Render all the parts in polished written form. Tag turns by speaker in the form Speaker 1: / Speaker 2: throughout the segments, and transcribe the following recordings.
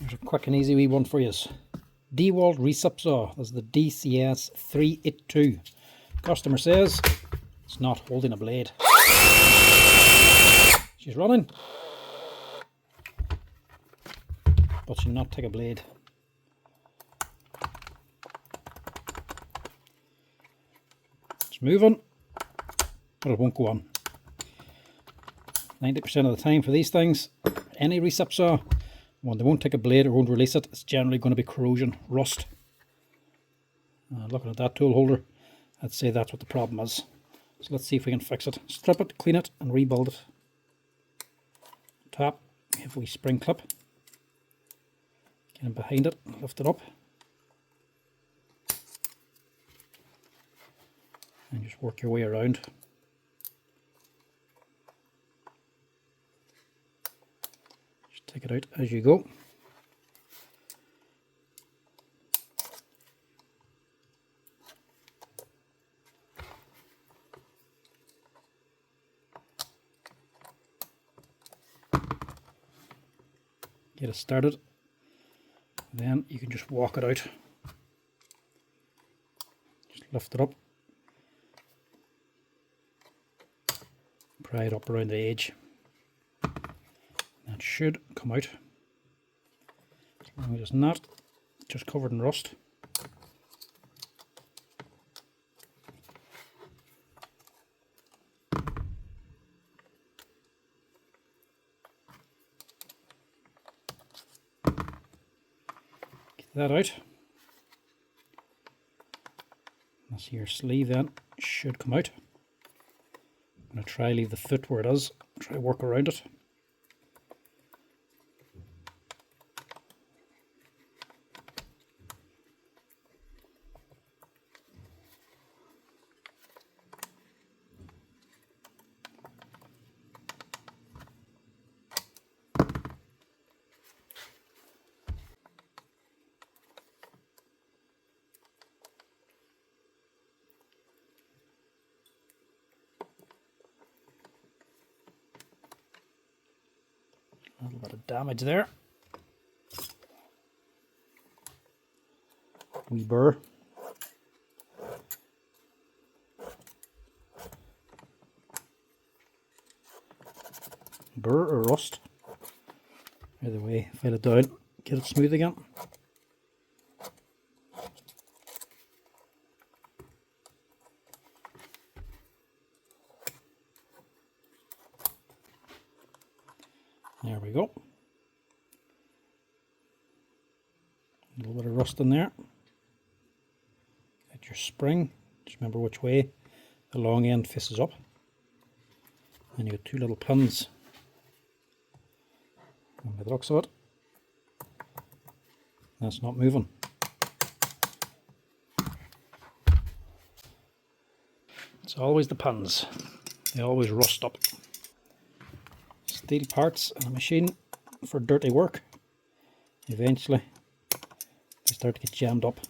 Speaker 1: Here's a quick and easy wee one for you. Dewalt recip saw. This is the DCS 382. Customer says it's not holding a blade. She's running, but she'll not take a blade. It's moving, but it won't go on. 90% of the time for these things, any recip saw, when they won't take a blade or won't release it, it's generally going to be corrosion, rust. Looking at that tool holder, I'd say that's what the problem is. So let's see if we can fix it. Strip it, clean it, and rebuild it. Tap, if we spring clip, get in behind it, lift it up, and just work your way around. Just take it out as you go. Get it started, then you can just walk it out. Just lift it up, pry it up around the edge. That should come out. As long as it's not just covered in rust. That out. That's your sleeve then, should come out. I'm going to try leave the foot where it is, try work around it. A little bit of damage there. Wee burr. Burr or rust. Either way, file it down, get it smooth again. There we go. A little bit of rust in there. Get your spring. Just remember which way the long end faces up. And you got two little pins. And by the looks of it, that's not moving. It's always the pins. They always rust up. Steel parts in a machine for dirty work, eventually they start to get jammed up.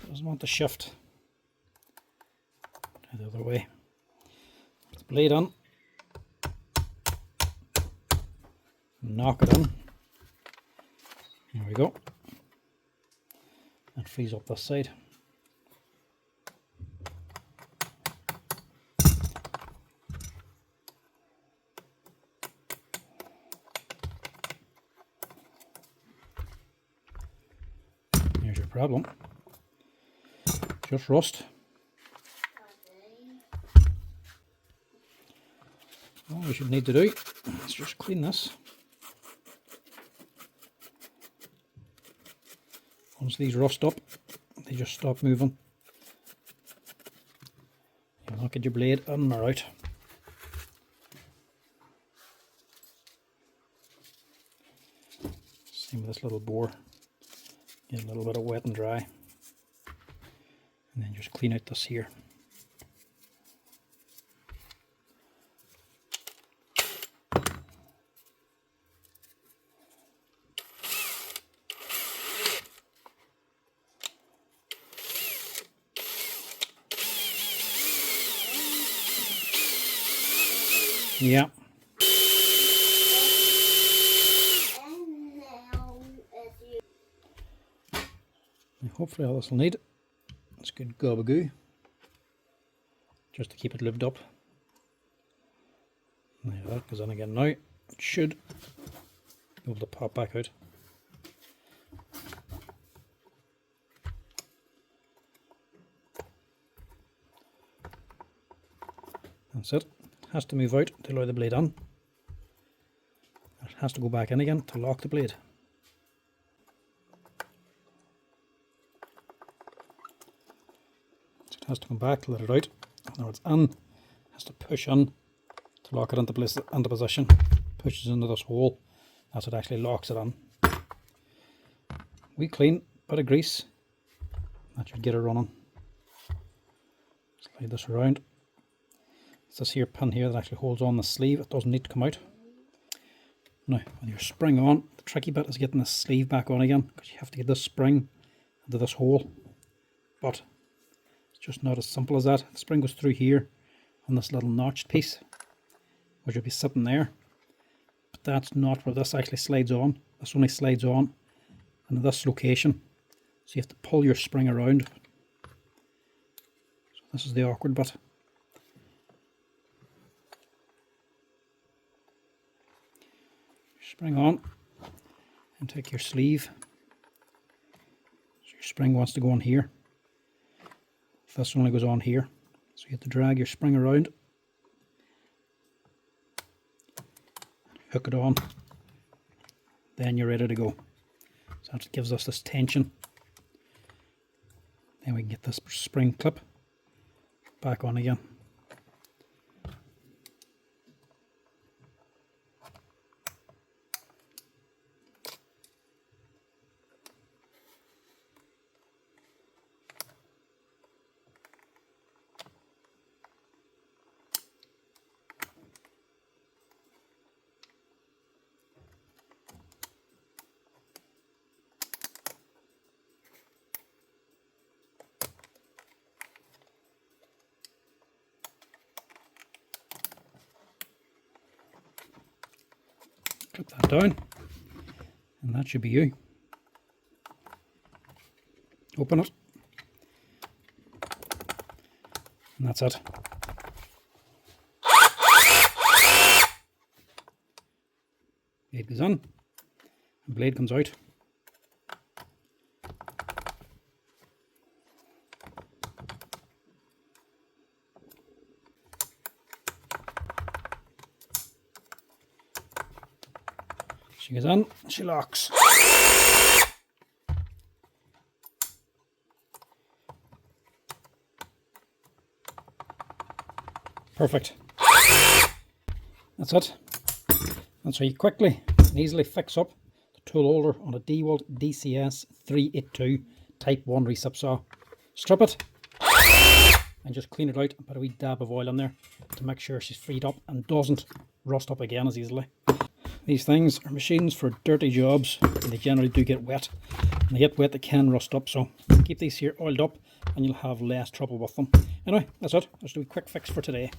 Speaker 1: Doesn't want to shift. The other way. Put the blade on, knock it in. There we go. That frees up this side. Here's your problem. Just rust. All we should need to do is just clean this. Once these rust up, they just stop moving. You'll not get your blade in or out. Same with this little bore. Get a little bit of wet and dry. And then just clean out this here. Yeah. Hopefully all this will need. It's good gabagoo, just to keep it lived up. There, that goes in again now. It should be able to pop back out. That's it. It has to move out to allow the blade in. It has to go back in again to lock the blade. So it has to come back to let it out. Now it's in. It has to push in to lock it into place, into position. Pushes into this hole. That's what actually locks it in. We clean, bit of grease. That should get it running. Slide this around. It's this here pin here that actually holds on the sleeve. It doesn't need to come out. Now, with your spring on, the tricky bit is getting the sleeve back on again, because you have to get this spring into this hole. But it's just not as simple as that. The spring goes through here on this little notched piece, which will be sitting there. But that's not where this actually slides on. This only slides on into this location. So you have to pull your spring around. So this is the awkward bit. Spring on and take your sleeve. So your spring wants to go on here. This only goes on here. So you have to drag your spring around, hook it on, then you're ready to go. So that gives us this tension. Then we can get this spring clip back on again. Clip that down, and that should be you. Open it, and that's it. Blade goes in, and blade comes out. She goes in, she locks. Perfect. That's it. That's how you quickly and easily fix up the tool holder on a Dewalt DCS 382 Type 1 recip saw. Strip it and just clean it out and put a wee dab of oil in there to make sure she's freed up and doesn't rust up again as easily. These things are machines for dirty jobs, and they generally do get wet. When they get wet, they can rust up, so keep these here oiled up and you'll have less trouble with them. Anyway, that's it. Let's do a quick fix for today.